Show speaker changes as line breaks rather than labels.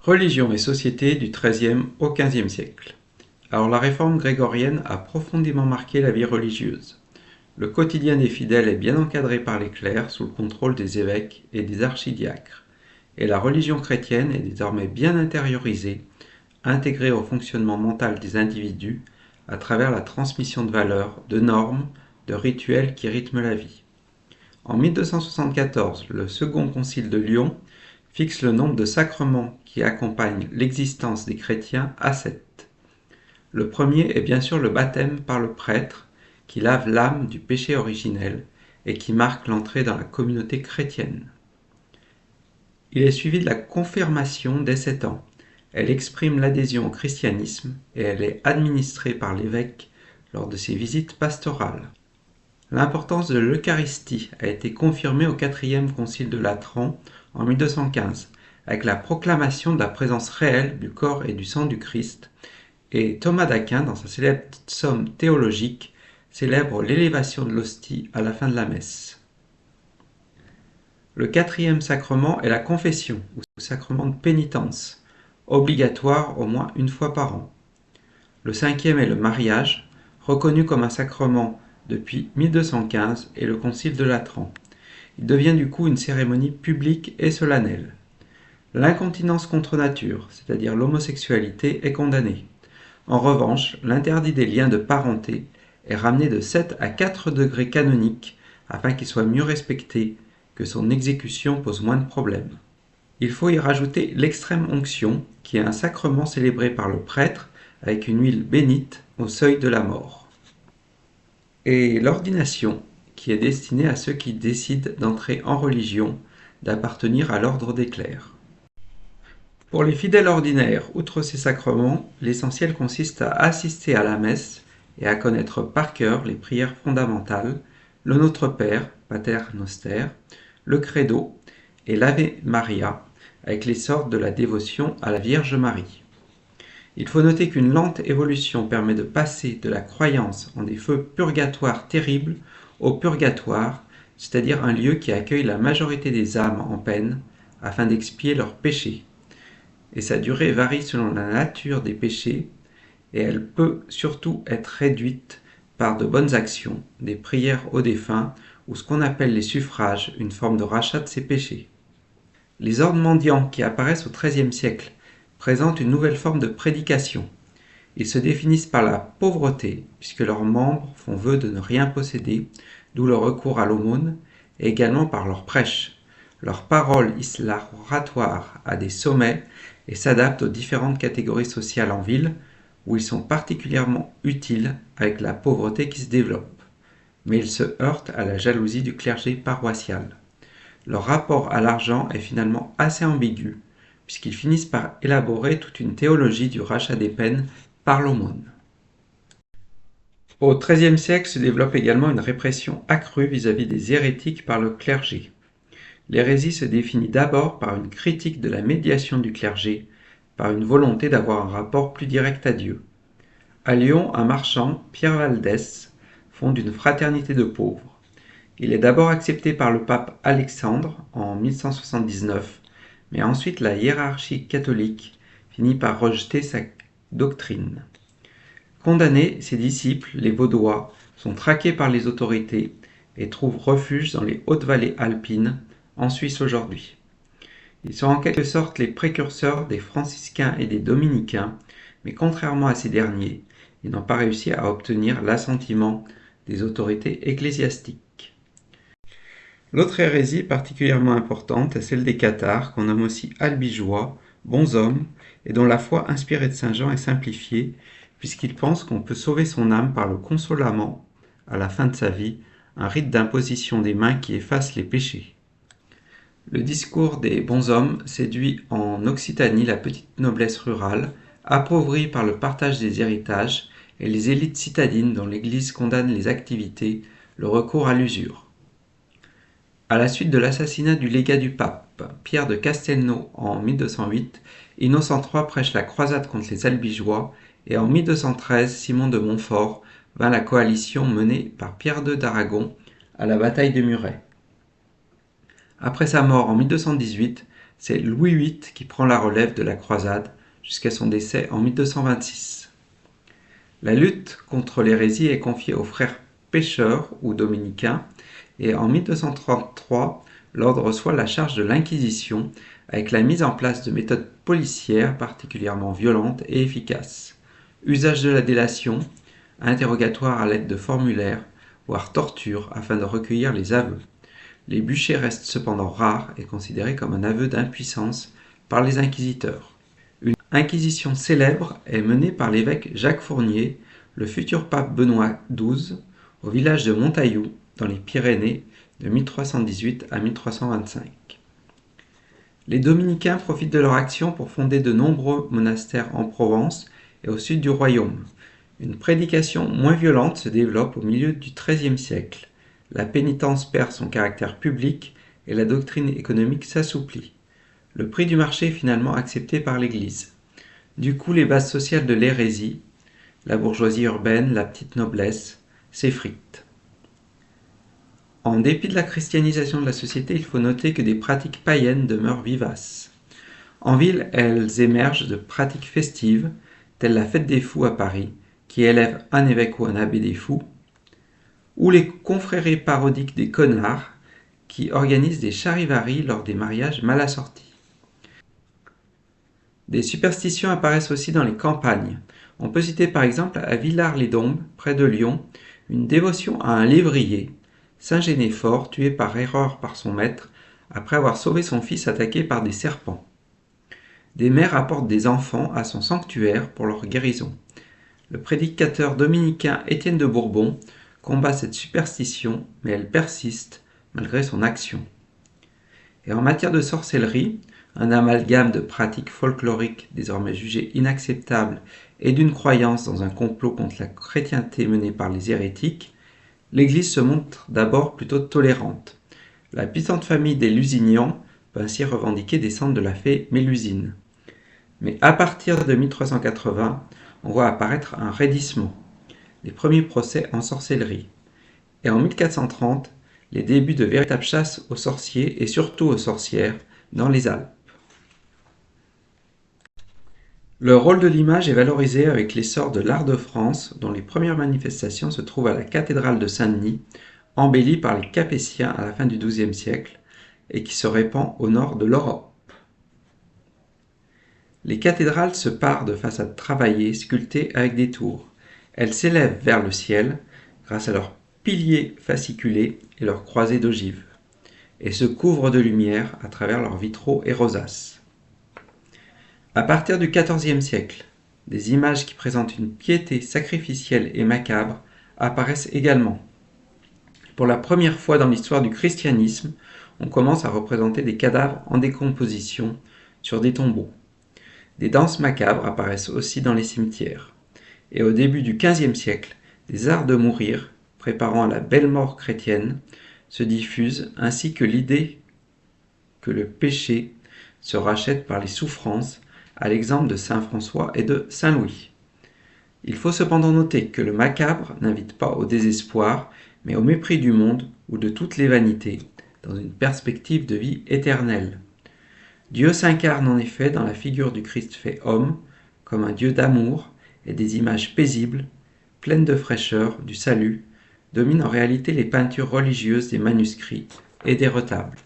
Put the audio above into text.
Religion et société du XIIIe au XVe siècle. Alors la réforme grégorienne a profondément marqué la vie religieuse. Le quotidien des fidèles est bien encadré par les clercs sous le contrôle des évêques et des archidiacres. Et la religion chrétienne est désormais bien intériorisée, intégrée au fonctionnement mental des individus à travers la transmission de valeurs, de normes, de rituels qui rythment la vie. En 1274, le Second Concile de Lyon fixe le nombre de sacrements qui accompagnent l'existence des chrétiens à 7. Le premier est bien sûr le baptême par le prêtre, qui lave l'âme du péché originel et qui marque l'entrée dans la communauté chrétienne. Il est suivi de la confirmation dès 7 ans. Elle exprime l'adhésion au christianisme et elle est administrée par l'évêque lors de ses visites pastorales. L'importance de l'Eucharistie a été confirmée au quatrième concile de Latran en 1215, avec la proclamation de la présence réelle du corps et du sang du Christ, et Thomas d'Aquin, dans sa célèbre somme théologique, célèbre l'élévation de l'hostie à la fin de la messe. Le quatrième sacrement est la confession, ou sacrement de pénitence, obligatoire au moins une fois par an. Le cinquième est le mariage, reconnu comme un sacrement depuis 1215 et le concile de Latran. Il devient du coup une cérémonie publique et solennelle. L'incontinence contre nature, c'est-à-dire l'homosexualité, est condamnée. En revanche, l'interdit des liens de parenté est ramené de 7 à 4 degrés canoniques afin qu'il soit mieux respecté, que son exécution pose moins de problèmes. Il faut y rajouter l'extrême onction, qui est un sacrement célébré par le prêtre avec une huile bénite au seuil de la mort. Et l'ordination, qui est destinée à ceux qui décident d'entrer en religion, d'appartenir à l'ordre des clercs. Pour les fidèles ordinaires, outre ces sacrements, l'essentiel consiste à assister à la messe et à connaître par cœur les prières fondamentales, le Notre Père, Pater Noster, le Credo et l'Ave Maria, avec les sortes de la dévotion à la Vierge Marie. Il faut noter qu'une lente évolution permet de passer de la croyance en des feux purgatoires terribles au purgatoire, c'est-à-dire un lieu qui accueille la majorité des âmes en peine afin d'expier leurs péchés. Et sa durée varie selon la nature des péchés et elle peut surtout être réduite par de bonnes actions, des prières aux défunts ou ce qu'on appelle les suffrages, une forme de rachat de ces péchés. Les ordres mendiants qui apparaissent au XIIIe siècle présentent une nouvelle forme de prédication. Ils se définissent par la pauvreté, puisque leurs membres font vœu de ne rien posséder, d'où le recours à l'aumône, et également par leur prêche. Leur parole hisse l'oratoire à des sommets et s'adaptent aux différentes catégories sociales en ville, où ils sont particulièrement utiles avec la pauvreté qui se développe. Mais ils se heurtent à la jalousie du clergé paroissial. Leur rapport à l'argent est finalement assez ambigu, puisqu'ils finissent par élaborer toute une théologie du rachat des peines par l'aumône. Au XIIIe siècle se développe également une répression accrue vis-à-vis des hérétiques par le clergé. L'hérésie se définit d'abord par une critique de la médiation du clergé, par une volonté d'avoir un rapport plus direct à Dieu. À Lyon, un marchand, Pierre Valdès, fonde une fraternité de pauvres. Il est d'abord accepté par le pape Alexandre en 1179, mais ensuite la hiérarchie catholique finit par rejeter sa doctrine. Condamnés, ses disciples, les Vaudois, sont traqués par les autorités et trouvent refuge dans les hautes vallées alpines, en Suisse aujourd'hui. Ils sont en quelque sorte les précurseurs des franciscains et des dominicains, mais contrairement à ces derniers, ils n'ont pas réussi à obtenir l'assentiment des autorités ecclésiastiques. L'autre hérésie particulièrement importante est celle des cathares, qu'on nomme aussi albigeois, bons hommes, et dont la foi inspirée de Saint Jean est simplifiée, puisqu'ils pensent qu'on peut sauver son âme par le consolement, à la fin de sa vie, un rite d'imposition des mains qui efface les péchés. Le discours des bons hommes séduit en Occitanie la petite noblesse rurale, appauvrie par le partage des héritages, et les élites citadines dont l'Église condamne les activités, le recours à l'usure. À la suite de l'assassinat du légat du pape, Pierre de Castelnau, en 1208, Innocent III prêche la croisade contre les albigeois et en 1213, Simon de Montfort vint la coalition menée par Pierre II d'Aragon à la bataille de Muret. Après sa mort en 1218, c'est Louis VIII qui prend la relève de la croisade jusqu'à son décès en 1226. La lutte contre l'hérésie est confiée aux frères pêcheurs ou dominicains et en 1233, l'ordre reçoit la charge de l'Inquisition avec la mise en place de méthodes policières particulièrement violentes et efficaces. Usage de la délation, interrogatoire à l'aide de formulaires, voire torture afin de recueillir les aveux. Les bûchers restent cependant rares et considérés comme un aveu d'impuissance par les inquisiteurs. Une inquisition célèbre est menée par l'évêque Jacques Fournier, le futur pape Benoît XII, au village de Montaillou, dans les Pyrénées, de 1318 à 1325. Les dominicains profitent de leur action pour fonder de nombreux monastères en Provence et au sud du royaume. Une prédication moins violente se développe au milieu du XIIIe siècle. La pénitence perd son caractère public et la doctrine économique s'assouplit. Le prix du marché est finalement accepté par l'Église. Du coup, les bases sociales de l'hérésie, la bourgeoisie urbaine, la petite noblesse, s'effritent. En dépit de la christianisation de la société, il faut noter que des pratiques païennes demeurent vivaces. En ville, elles émergent de pratiques festives, telles la fête des fous à Paris, qui élève un évêque ou un abbé des fous, ou les confréries parodiques des connards, qui organisent des charivaris lors des mariages mal assortis. Des superstitions apparaissent aussi dans les campagnes. On peut citer par exemple à Villars-les-Dombes, près de Lyon, une dévotion à un lévrier, Saint Généphore, tué par erreur par son maître, après avoir sauvé son fils attaqué par des serpents. Des mères apportent des enfants à son sanctuaire pour leur guérison. Le prédicateur dominicain Étienne de Bourbon combat cette superstition, mais elle persiste malgré son action. Et en matière de sorcellerie, un amalgame de pratiques folkloriques désormais jugées inacceptables et d'une croyance dans un complot contre la chrétienté menée par les hérétiques, l'Église se montre d'abord plutôt tolérante. La puissante famille des Lusignan peut ainsi revendiquer descendre de la fée Mélusine. Mais à partir de 1380, on voit apparaître un raidissement, les premiers procès en sorcellerie. Et en 1430, les débuts de véritables chasses aux sorciers et surtout aux sorcières dans les Alpes. Le rôle de l'image est valorisé avec l'essor de l'art de France, dont les premières manifestations se trouvent à la cathédrale de Saint-Denis, embellie par les Capétiens à la fin du XIIe siècle, et qui se répand au nord de l'Europe. Les cathédrales se parent de façades travaillées, sculptées avec des tours. Elles s'élèvent vers le ciel grâce à leurs piliers fasciculés et leurs croisées d'ogives, et se couvrent de lumière à travers leurs vitraux et rosaces. À partir du XIVe siècle, des images qui présentent une piété sacrificielle et macabre apparaissent également. Pour la première fois dans l'histoire du christianisme, on commence à représenter des cadavres en décomposition sur des tombeaux. Des danses macabres apparaissent aussi dans les cimetières. Et au début du XVe siècle, des arts de mourir, préparant à la belle mort chrétienne, se diffusent, ainsi que l'idée que le péché se rachète par les souffrances, à l'exemple de saint François et de saint Louis. Il faut cependant noter que le macabre n'invite pas au désespoir, mais au mépris du monde ou de toutes les vanités, dans une perspective de vie éternelle. Dieu s'incarne en effet dans la figure du Christ fait homme, comme un Dieu d'amour, et des images paisibles, pleines de fraîcheur, du salut, dominent en réalité les peintures religieuses des manuscrits et des retables.